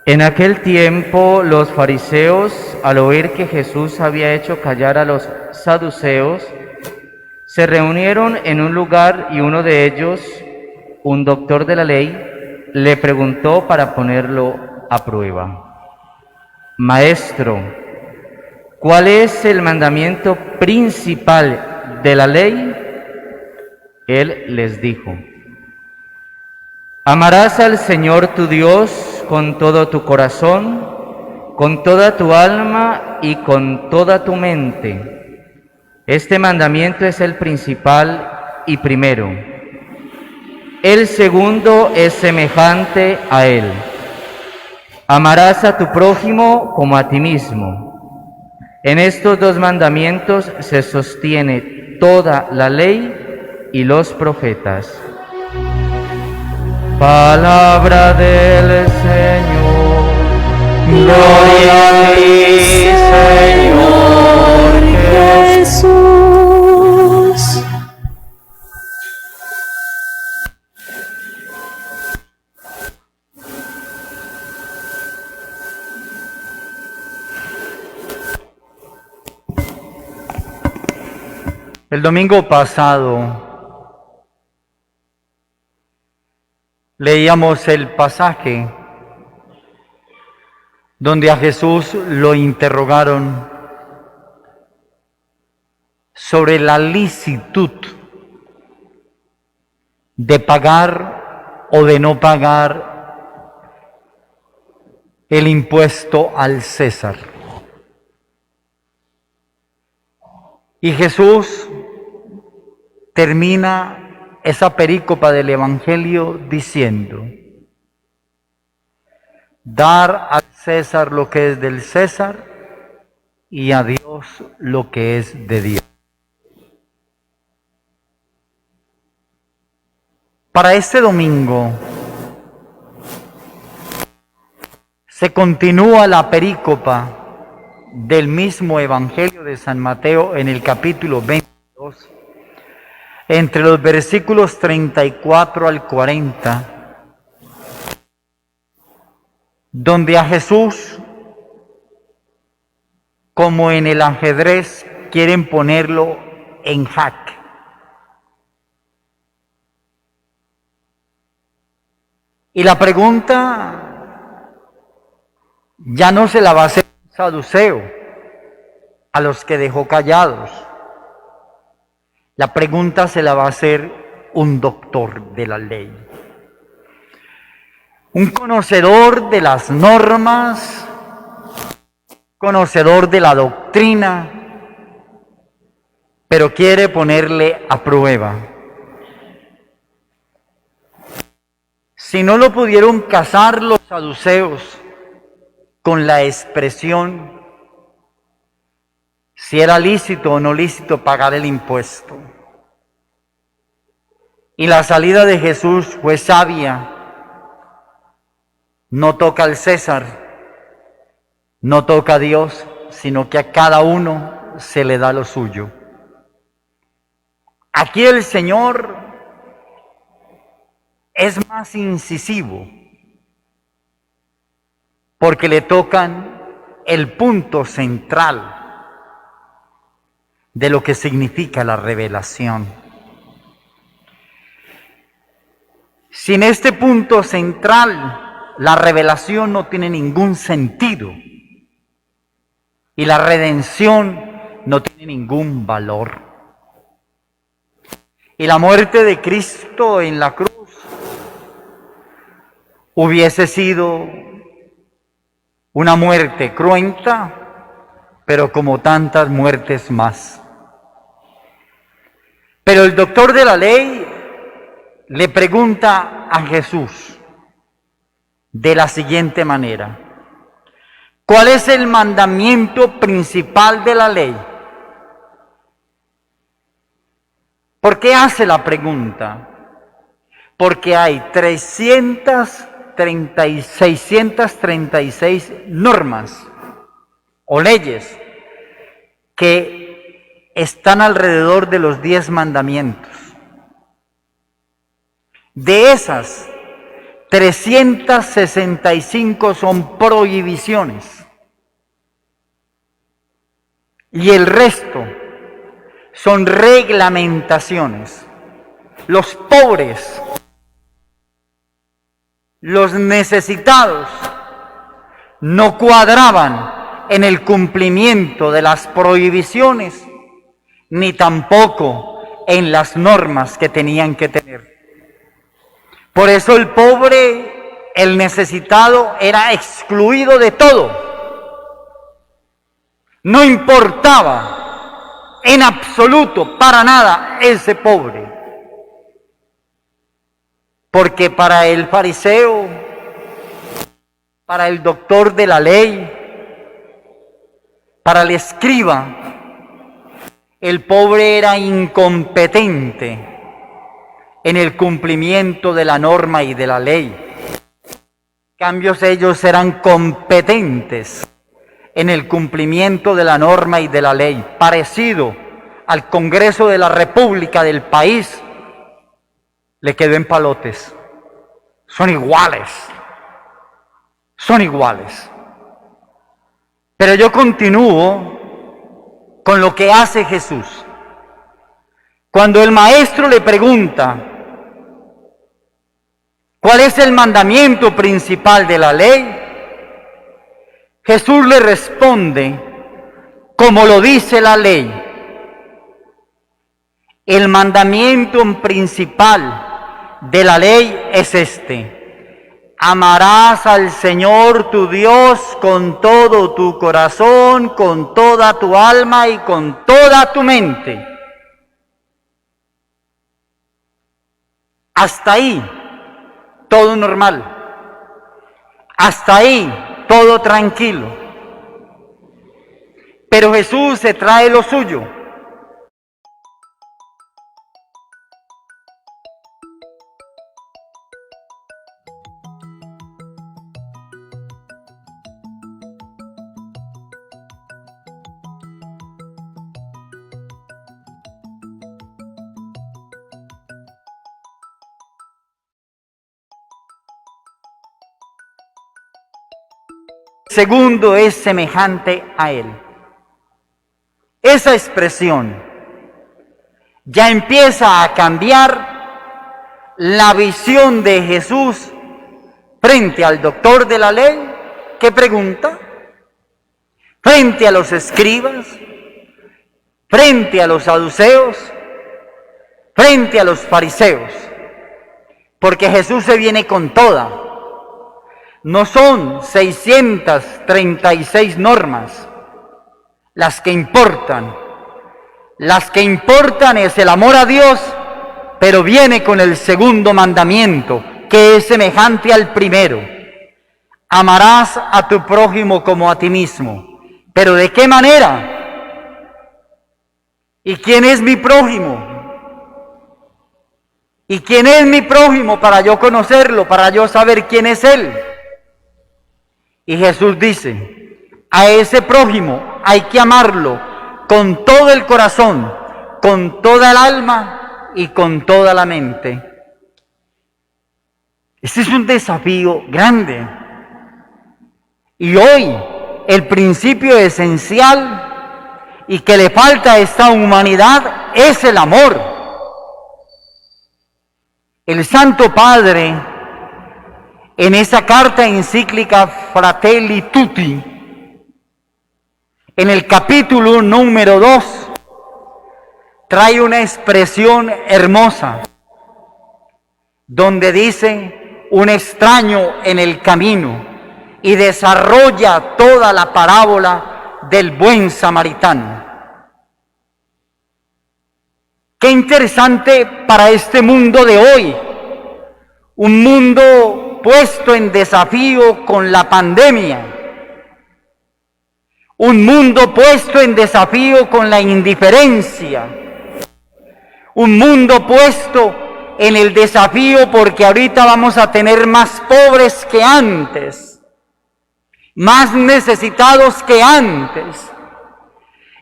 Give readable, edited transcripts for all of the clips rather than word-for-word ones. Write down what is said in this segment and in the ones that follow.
En aquel tiempo los fariseos, al oír que Jesús había hecho callar a los saduceos, se reunieron en un lugar y uno de ellos, un doctor de la ley, le preguntó para ponerlo a prueba: Maestro, ¿cuál es el mandamiento principal de la ley? Él les dijo: Amarás al Señor tu Dios con todo tu corazón, con toda tu alma y con toda tu mente. Este mandamiento es el principal y primero. El segundo es semejante a él: amarás a tu prójimo como a ti mismo. En estos dos mandamientos se sostiene toda la ley y los profetas. Palabra del Señor. Gloria a ti, Señor Jesús. El domingo pasado leíamos el pasaje donde a Jesús lo interrogaron sobre la licitud de pagar o de no pagar el impuesto al César. Y Jesús termina esa perícopa del Evangelio diciendo: dar al César lo que es del César y a Dios lo que es de Dios. Para este domingo se continúa la perícopa del mismo Evangelio de San Mateo en el capítulo 22, entre los versículos 34 al 40, donde a Jesús, como en el ajedrez, quieren ponerlo en jaque. Y la pregunta ya no se la va a hacer un saduceo a los que dejó callados. La pregunta se la va a hacer un doctor de la ley, un conocedor de las normas, conocedor de la doctrina, pero quiere ponerle a prueba. Si no lo pudieron casar los saduceos con la expresión si era lícito o no lícito pagar el impuesto, y la salida de Jesús fue sabia: no toca al César, no toca a Dios, sino que a cada uno se le da lo suyo. Aquí el Señor es más incisivo, porque le tocan el punto central de lo que significa la revelación. Sin este punto central, la revelación no tiene ningún sentido y la redención no tiene ningún valor. Y la muerte de Cristo en la cruz hubiese sido una muerte cruenta, pero como tantas muertes más. Pero el doctor de la ley le pregunta a Jesús de la siguiente manera: ¿cuál es el mandamiento principal de la ley? ¿Por qué hace la pregunta? Porque hay 636 normas o leyes que están alrededor de los 10 mandamientos. De esas 365 son prohibiciones y el resto son reglamentaciones. Los pobres, los necesitados, no cuadraban en el cumplimiento de las prohibiciones, ni tampoco en las normas que tenían que tener. Por eso el pobre, el necesitado, era excluido de todo. No importaba en absoluto, para nada, ese pobre. Porque para el fariseo, para el doctor de la ley, para el escriba, el pobre era incompetente en el cumplimiento de la norma y de la ley. En cambio, ellos eran competentes en el cumplimiento de la norma y de la ley, parecido al Congreso de la República del país, le quedó en palotes. Son iguales. Son iguales. Pero yo continúo con lo que hace Jesús. Cuando el maestro le pregunta, ¿cuál es el mandamiento principal de la ley? Jesús le responde, como lo dice la ley. El mandamiento principal de la ley es este: amarás al Señor tu Dios con todo tu corazón, con toda tu alma y con toda tu mente. Hasta ahí, todo normal. Hasta ahí, todo tranquilo. Pero Jesús se trae lo suyo. Segundo es semejante a él. Esa expresión ya empieza a cambiar la visión de Jesús frente al doctor de la ley que pregunta, frente a los escribas, frente a los saduceos, frente a los fariseos, porque Jesús se viene con toda. No son 636 normas las que importan. Las que importan es el amor a Dios, pero viene con el segundo mandamiento, que es semejante al primero. Amarás a tu prójimo como a ti mismo. ¿Pero de qué manera? ¿Y quién es mi prójimo? ¿Y quién es mi prójimo para yo conocerlo, para yo saber quién es él? Y Jesús dice, a ese prójimo hay que amarlo con todo el corazón, con toda el alma y con toda la mente. Este es un desafío grande. Y hoy el principio esencial y que le falta a esta humanidad es el amor. El Santo Padre, en esa carta encíclica Fratelli Tutti, en el capítulo número 2, trae una expresión hermosa, donde dice un extraño en el camino y desarrolla toda la parábola del buen samaritano. Qué interesante para este mundo de hoy, un mundo puesto en desafío con la pandemia, un mundo puesto en desafío con la indiferencia, un mundo puesto en el desafío porque ahorita vamos a tener más pobres que antes, más necesitados que antes,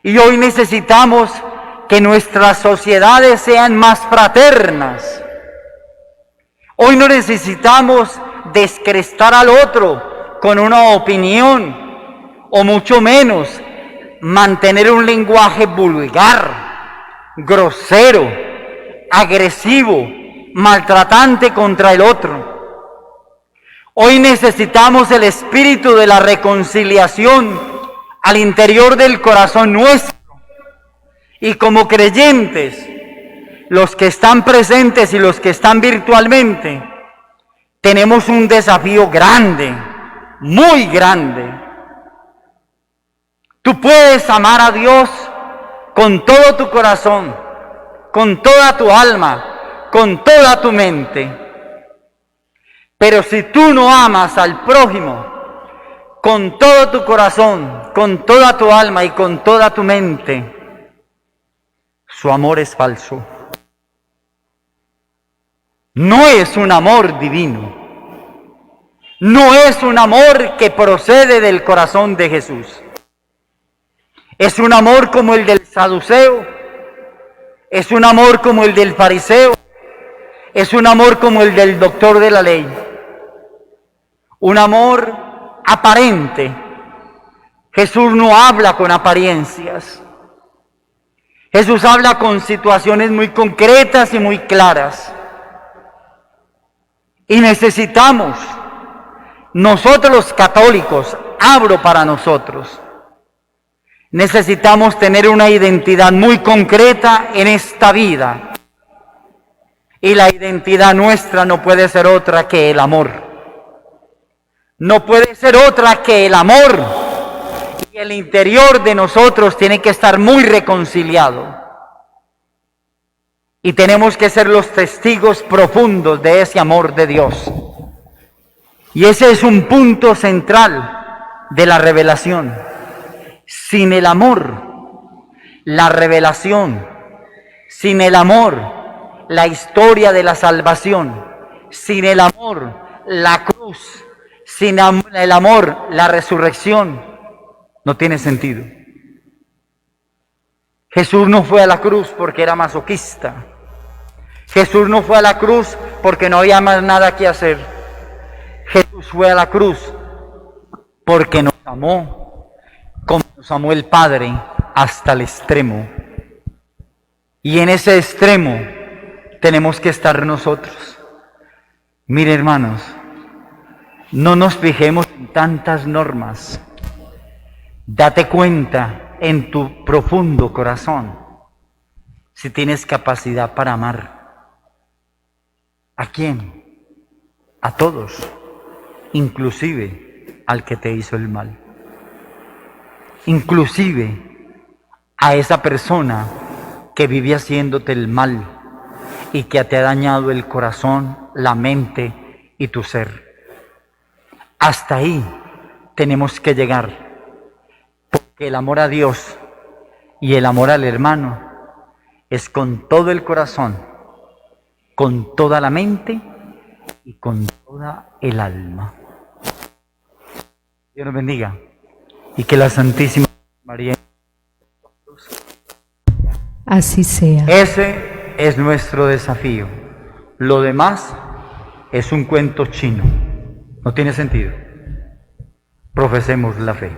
y hoy necesitamos que nuestras sociedades sean más fraternas. Hoy no necesitamos descrestar al otro con una opinión, o mucho menos mantener un lenguaje vulgar, grosero, agresivo, maltratante contra el otro. Hoy necesitamos el espíritu de la reconciliación al interior del corazón nuestro. Y como creyentes, los que están presentes y los que están virtualmente, tenemos un desafío grande, muy grande. Tú puedes amar a Dios con todo tu corazón, con toda tu alma, con toda tu mente. Pero si tú no amas al prójimo con todo tu corazón, con toda tu alma y con toda tu mente, su amor es falso. No es un amor divino. No es un amor que procede del corazón de Jesús. Es un amor como el del saduceo. Es un amor como el del fariseo. Es un amor como el del doctor de la ley. Un amor aparente. Jesús no habla con apariencias. Jesús habla con situaciones muy concretas y muy claras. Y necesitamos, nosotros los católicos, abro para nosotros, necesitamos tener una identidad muy concreta en esta vida. Y la identidad nuestra no puede ser otra que el amor. No puede ser otra que el amor. Y el interior de nosotros tiene que estar muy reconciliado. Y tenemos que ser los testigos profundos de ese amor de Dios. Y ese es un punto central de la revelación. Sin el amor, la revelación, sin el amor, la historia de la salvación, sin el amor, la cruz, sin el amor, la resurrección, no tiene sentido. Jesús no fue a la cruz porque era masoquista. Jesús no fue a la cruz porque no había más nada que hacer. Jesús fue a la cruz porque nos amó, como nos amó el Padre, hasta el extremo. Y en ese extremo tenemos que estar nosotros. Mire, hermanos, no nos fijemos en tantas normas. Date cuenta en tu profundo corazón si tienes capacidad para amar. ¿A quién? A todos, inclusive al que te hizo el mal. Inclusive a esa persona que vive haciéndote el mal y que te ha dañado el corazón, la mente y tu ser. Hasta ahí tenemos que llegar. Porque el amor a Dios y el amor al hermano es con todo el corazón, con toda la mente y con toda el alma. Dios nos bendiga y que la Santísima María. Así sea. Ese es nuestro desafío. Lo demás es un cuento chino. No tiene sentido. Profesemos la fe.